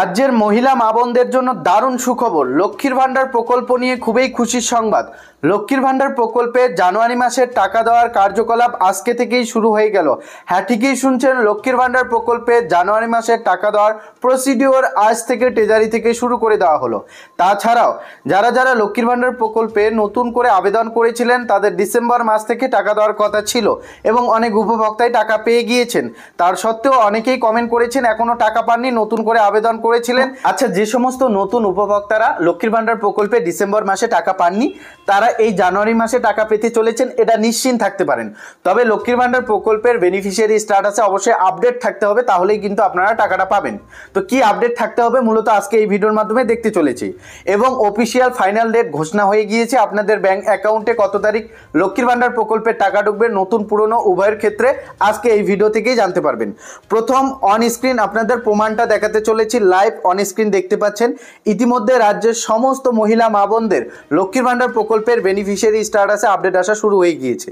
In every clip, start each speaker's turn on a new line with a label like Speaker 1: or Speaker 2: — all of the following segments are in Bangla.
Speaker 1: রাজ্যের মহিলা মা বোনদের জন্য দারুণ সুখবর। লক্ষ্মীর ভান্ডার প্রকল্প নিয়ে খুবই খুশির সংবাদ। লক্ষ্মীর ভান্ডার প্রকল্পে জানুয়ারি মাসের টাকা দেওয়ার কার্যকলাপ আজকে থেকেই শুরু হয়ে গেল। হ্যাঁ, ঠিকই শুনছেন, লক্ষ্মীর ভান্ডার প্রকল্পে জানুয়ারি মাসের টাকা দেওয়ার প্রসিডিওর আজ থেকে ট্রেজারি থেকে শুরু করে দেওয়া হলো। তাছাড়াও যারা যারা লক্ষ্মীর ভান্ডার প্রকল্পে নতুন করে আবেদন করেছিলেন তাদের ডিসেম্বর মাস থেকে টাকা দেওয়ার কথা ছিল এবং অনেক উপভোক্তাই টাকা পেয়ে গিয়েছেন। তার সত্ত্বেও অনেকেই কমেন্ট করেছেন এখনো টাকা পাননি, নতুন করে আবেদন করেছিলেন। আচ্ছা, যে সমস্ত নতুন উপভোক্তারা লক্ষ্মীর ভান্ডার প্রকল্পে ডিসেম্বর মাসে টাকা পাননি তারা এই জানুয়ারি মাসে টাকা পেতে চলেছেন, এটা নিশ্চিন্ত থাকতে পারেন। তবে লক্ষ্মীর ভান্ডার প্রকল্পের বেনিফিশিয়ারি স্ট্যাটাসে অবশ্যই আপডেট থাকতে হবে, তাহলেই কিন্তু আপনারা টাকাটা পাবেন। তো কি আপডেট থাকতে হবে মূলত আজকে এই ভিডিওর মাধ্যমে দেখতে চলেছি। এবং অফিসিয়াল ফাইনাল ডেট ঘোষণা হয়ে গিয়েছে, আপনাদের ব্যাংক অ্যাকাউন্টে কত তারিখ লক্ষ্মীর ভান্ডার প্রকল্পের টাকা ঢুকবে নতুন পুরনো উভয়ের ক্ষেত্রে আজকে এই ভিডিও থেকেই জানতে পারবেন। প্রথম অন স্ক্রিন আপনাদের প্রমাণটা দেখাতে চলেছি, লাইভ অন স্ক্রিন দেখতে পাচ্ছেন। ইতিমধ্যে রাজ্যের সমস্ত মহিলা মা বোনদের লক্ষ্মীর ভান্ডার প্রকল্পের বেনিফিশিয়ারি স্ট্যাটাসে আপডেট আসা শুরু হয়ে গিয়েছে।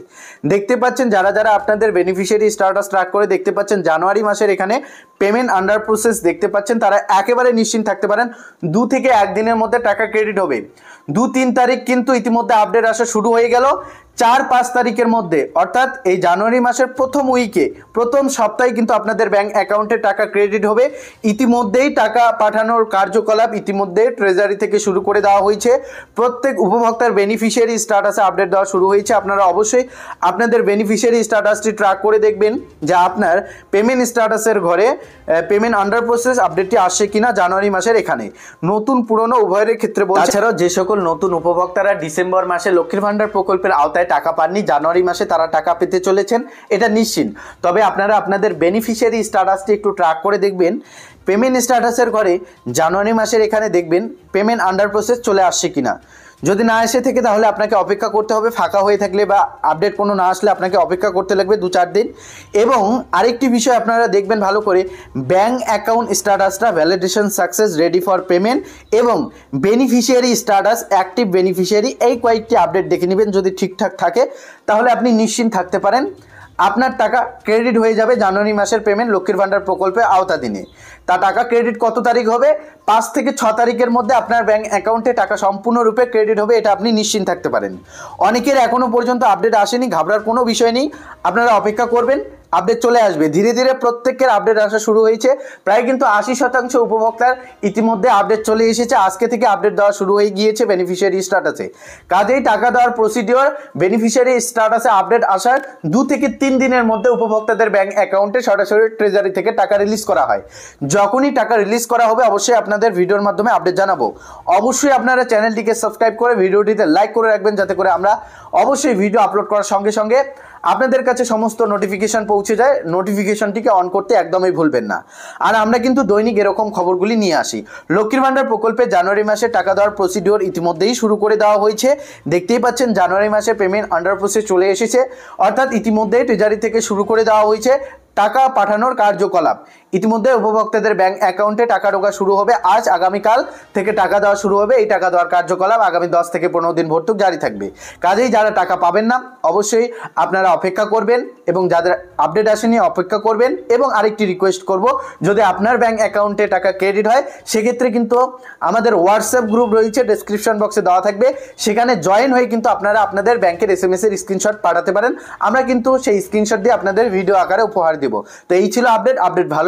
Speaker 1: দেখতে পাচ্ছেন যারা যারা আপনাদের বেনিফিশিয়ারি স্ট্যাটাস ট্র্যাক করে দেখতে পাচ্ছেন জানুয়ারি মাসের এখানে পেমেন্ট আন্ডার প্রসেস দেখতে পাচ্ছেন, তারা একেবারে নিশ্চিন্ত থাকতে পারেন 2 থেকে 1 দিনের মধ্যে টাকা ক্রেডিট হবে। 2-3 তারিখ কিন্তু ইতিমধ্যে আপডেট আসা শুরু হয়ে গেল। 4-5 তারিখের মধ্যে অর্থাৎ এই জানুয়ারি মাসের প্রথম উইকে প্রথম সপ্তাহে কিন্তু আপনাদের ব্যাংক অ্যাকাউন্টে টাকা ক্রেডিট হবে। ইতিমধ্যেই টাকা পাঠানোর কার্যকলাপ ইতিমধ্যে ট্রেজারি থেকে শুরু করে দেওয়া হয়েছে। প্রত্যেক উপভোক্তার বেনিফিশিয়ারি স্ট্যাটাসে আপডেট দেওয়া শুরু হয়েছে। আপনারা অবশ্যই আপনাদের বেনিফিশিয়ারি স্ট্যাটাসটি ট্র্যাক করে দেখবেন যে আপনার পেমেন্ট স্ট্যাটাসের ঘরে পেমেন্ট আন্ডার প্রসেস আপডেটটি আসছে কিনা জানুয়ারি মাসের এখানে নতুন পুরনো উভয়ের ক্ষেত্রে। তাছাড়াও যে সকল নতুন উপভোক্তারা ডিসেম্বর মাসে লক্ষ্মীর ভান্ডার প্রকল্পের আওতায় টাকা পাননি, জানুয়ারি মাসে তারা টাকা পেতে চলেছেন, এটা নিশ্চিন্ত। তবে আপনারা আপনাদের বেনিফিশিয়ারি স্ট্যাটাসটি একটু ট্র্যাক করে দেখবেন। পেমেন্ট স্ট্যাটাসের ঘরে জানুয়ারি মাসের এখানে দেখবেন পেমেন্ট আন্ডার প্রসেস চলে আসছে কিনা। যদি না এসে থাকে তাহলে আপনাকে অপেক্ষা করতে হবে, ফাঁকা হয়ে থাকলে বা আপডেট কোনো না আসলে আপনাকে অপেক্ষা করতে লাগবে 2-4 দিন। এবং আরেকটি বিষয় আপনারা দেখবেন ভালো করে, ব্যাঙ্ক অ্যাকাউন্ট স্ট্যাটাসটা validation success ready for payment এবং বেনিফিশিয়ারি স্ট্যাটাস অ্যাক্টিভ বেনিফিশিয়ারি, এই কয়েকটি আপডেট দেখে নেবেন। যদি ঠিকঠাক থাকে তাহলে আপনি নিশ্চিন্ত থাকতে পারেন আপনার টাকা ক্রেডিট হয়ে যাবে জানুয়ারি মাসের পেমেন্ট লক্ষ্মীর ভান্ডার প্রকল্পে আওতাধীনে। তা টাকা ক্রেডিট কত তারিখ হবে? 5 থেকে 6 তারিখের মধ্যে আপনার ব্যাংক অ্যাকাউন্টে টাকা সম্পূর্ণরূপে ক্রেডিট হবে, এটা আপনি নিশ্চিন্ত থাকতে পারেন। অনেকের এখনও পর্যন্ত আপডেট আসেনি, ঘাবড়ার কোনো বিষয় নেই, আপনারা অপেক্ষা করবেন, আপডেট চলে আসবে। ধীরে ধীরে প্রত্যেকের আপডেট আসা শুরু হয়েছে। প্রায় কিন্তু 80% উপভোক্তার ইতিমধ্যে আপডেট চলে এসেছে। আজকে থেকে আপডেট দেওয়া শুরু হয়ে গিয়েছে বেনিফিশিয়ারি স্ট্যাটাসে। কাজেই টাকা দেওয়ার প্রসিডিওর বেনিফিশিয়ারি স্ট্যাটাসে আপডেট আসার 2 থেকে 3 দিনের মধ্যে উপভোক্তাদের ব্যাংক অ্যাকাউন্টে সরাসরি ট্রেজারি থেকে টাকা রিলিজ করা হয়। যখনই টাকা রিলিজ করা হবে অবশ্যই আপনাদের ভিডিওর মাধ্যমে আপডেট জানাবো। অবশ্যই আপনারা চ্যানেলটিকে সাবস্ক্রাইব করে ভিডিওটিতে লাইক করে রাখবেন, যাতে করে আমরা অবশ্যই ভিডিও আপলোড করার সঙ্গে সঙ্গে আপনাদের কাছে সমস্ত নোটিফিকেশন পৌঁছে যায়। নোটিফিকেশনটিকে অন করতে একদমই ভুলবেন না। আর আমরা কিন্তু দৈনিক এরকম খবরগুলি নিয়ে আসি। লক্ষ্মীর ভান্ডার প্রকল্পে জানুয়ারি মাসে টাকা দেওয়ার প্রসিডিওর ইতিমধ্যেই শুরু করে দেওয়া হয়েছে। দেখতেই পাচ্ছেন জানুয়ারি মাসে পেমেন্ট আন্ডার প্রসেস চলে এসেছে, অর্থাৎ ইতিমধ্যেই ট্রেজারি থেকে শুরু করে দেওয়া হয়েছে টাকা পাঠানোর কার্যকলাপ। ইতিমধ্যে উপভোক্তাদের ব্যাংক অ্যাকাউন্টে টাকা ঢোকা শুরু হবে। আজ আগামীকাল থেকে টাকা দেওয়া শুরু হবে। এই টাকা দেওয়ার কার্যকলাপ আগামী 10 থেকে 15 দিন ভর্তুক জারি থাকবে। কাজেই যারা টাকা পাবেন না অবশ্যই আপনারা অপেক্ষা করবেন এবং যাদের আপডেট আসেনি অপেক্ষা করবেন। এবং আরেকটি রিকোয়েস্ট করব, যদি আপনার ব্যাংক অ্যাকাউন্টে টাকা ক্রেডিট হয় সেক্ষেত্রে কিন্তু আমাদের হোয়াটসঅ্যাপ গ্রুপ রয়েছে, ডেসক্রিপশন বক্সে দেওয়া থাকবে, সেখানে জয়েন হয়ে কিন্তু আপনারা আপনাদের ব্যাংকের SMS এর স্ক্রিনশট পাঠাতে পারেন। আমরা কিন্তু সেই স্ক্রিনশট দিয়ে আপনাদের ভিডিও আকারে উপহার দেব। তো এই ছিল আপডেট ভালো